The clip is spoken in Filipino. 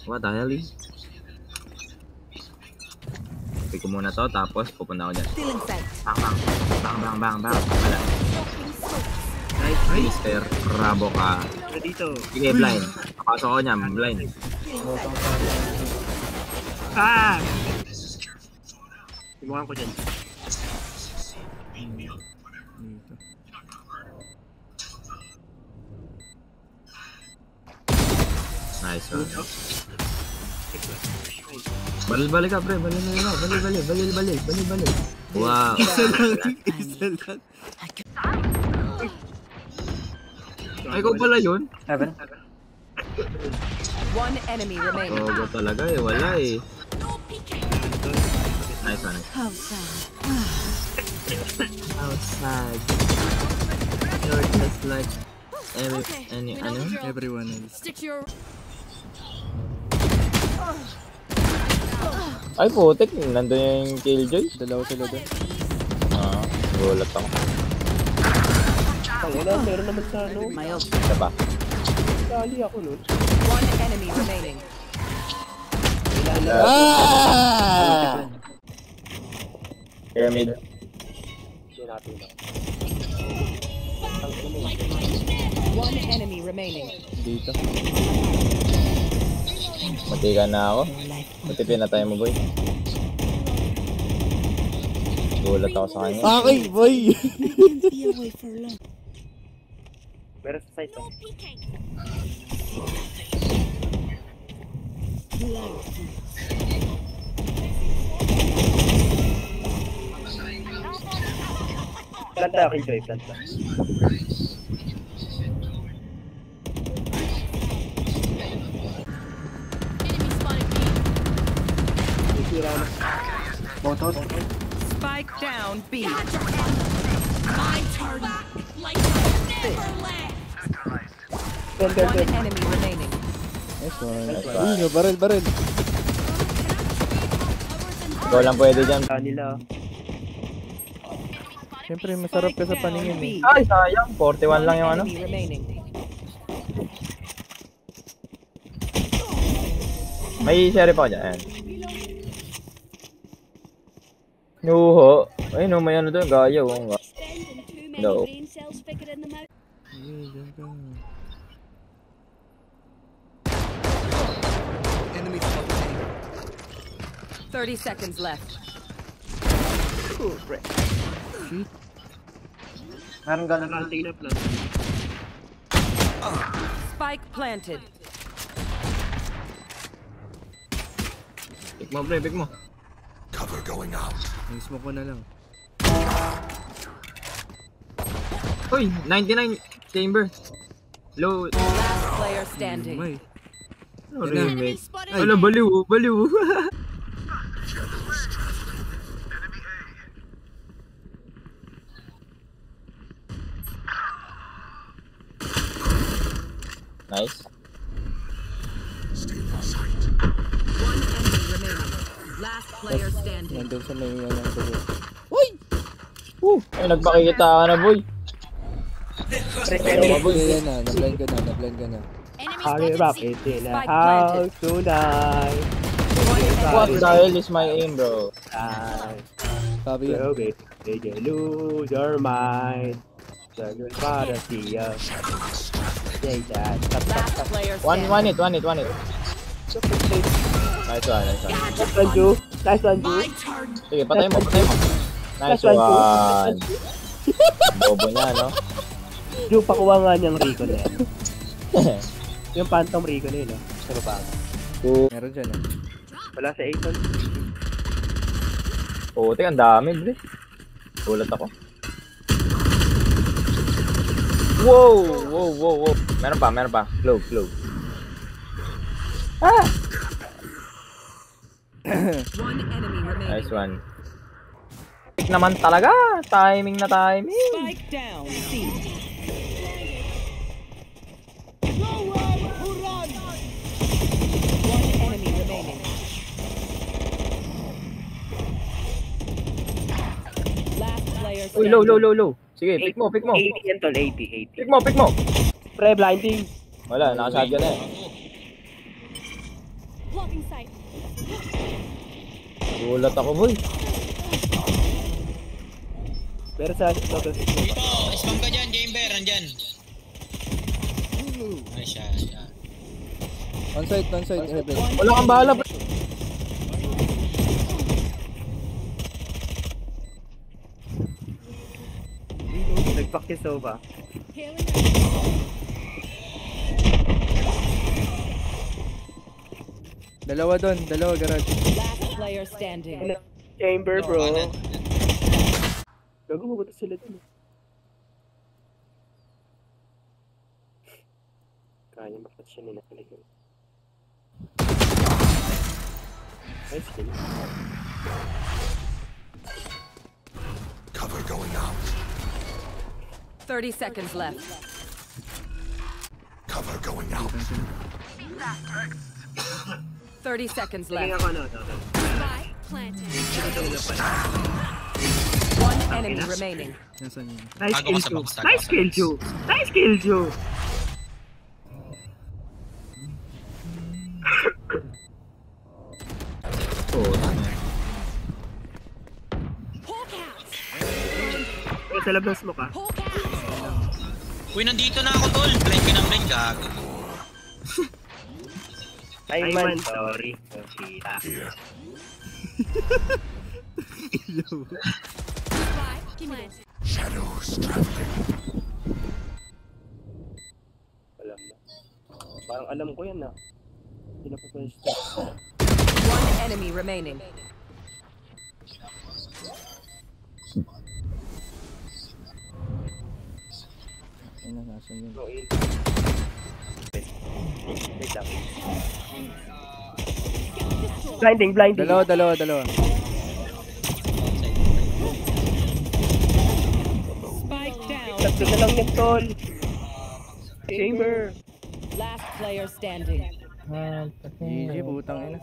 What the hell? Pick ko muna to, tapos pupunta ako dyan. Bang. Wala. Nice, Mr. Rabo ka. Dito. Sige, blind. Papasok ko niya, blind. Simukan ko dyan. Nice one. Balik ka, pre. Balik. Wow. Isa lang. Ay, ikaw pala yun? Heaven. One enemy remaining. Oo, talaga eh. Wala eh. Nice one. How sad. How sad. You're just like Everyone else. Stick your. Ay, putik. Nandun yung Killjoy. Dalawa sila doon. Gulat ako. Wala, meron naman sa ano. Isa pa. Dali ako nun. One enemy remaining. Pyramid. One enemy remaining. Dito. Matiga na ako. Buti pinatay mo, boy. Gulat ako sa kanya. Okay, boy! Meron sa site. Planta ako, Joy. Planta. Motor. Spike down B. My turn. Like Neverland. One enemy remaining. Nice one. Uy, baril. Ikaw lang pwede dyan. Kanila. Siyempre, masarap ka sa paningin eh. Ay, sayang. 41 lang yung ano. Enemy remaining. May sheriff ako dyan. Ayan. Nuho. Ay, no, may ano doon. Gaya. No. Enemy 30 seconds left. Meron gano'n na. Spike planted. Pick mo, pre. Pick mo. Mismo ko na lang. Uy, 99 chamber. Low. Last player standing. May. Ano remake? Ano, baliw. Nice. One enemy remaining. Last player standing. Nandun sa may ano ko. Ay, nagpakikita ka na, boy. Yan na, na-blind ka na. Hurry up, it's in a Spike house tonight. What the hell is my aim, bro? Sabi So yan. big, did you lose your mind? So good for the see ya. Say that. Last player One standing. hit. Nice one. Nice one, Ju. Nice one, Ju. Sige, patay mo. Nice one. Bobo niya, no? Ju, pakuha nga niyang Rico na yan. Yung phantom Rico na yun, no? Sa baba. Meron dyan eh. Wala sa Aton. Puti, ang dami, bro. Gulat ako. Wow. Meron pa. Globe. One enemy remaining. Nice one. Pick naman talaga. Timing. Spike down C. One enemy remaining. Last player Uy, standing. low. Sige, pick mo. 80 yan, tol. 80. Pick mo. Pre, blinding. Wala, naka-shotgun na eh. Blocking sight. Gulat ako, boy. Pero sa Lotus. Dito, spam ka dyan, Chamber, andyan. Ay, siya. On site, heaven. Wala kang bahala, pre. Nagpakisoba. Healing. Dalawa garage. Last player standing. Chamber, bro. Kanan. Gago mo ba sila dun? Kaya bakit siya ninapalig. Nice kill. Cover going out. 30 seconds left. Cover going out. 30 seconds Tingin left. ako ano. Spike planted. One enemy remaining. Nasaan yun? Nice Tago kill, ka sa Joe. box, tago Nice ka sa kill, box. Joe. Nice kill, Joe. Hawk out. Yung sa labas mo ka. Hawk out. Uy, nandito na ako, tol. Blind ka ng blind, gago. Ay man, sorry. Sira. Here. Spike planted. Shadows traveling. Alam na. Parang alam ko yan, ah. Hindi na po pwede. One enemy remaining. Ayun na, nasaan yun? Wait lang. Blinding. Dalawa. Spike down. Tatlo na lang yung tol. Chamber. Last player standing. GG, butang ina.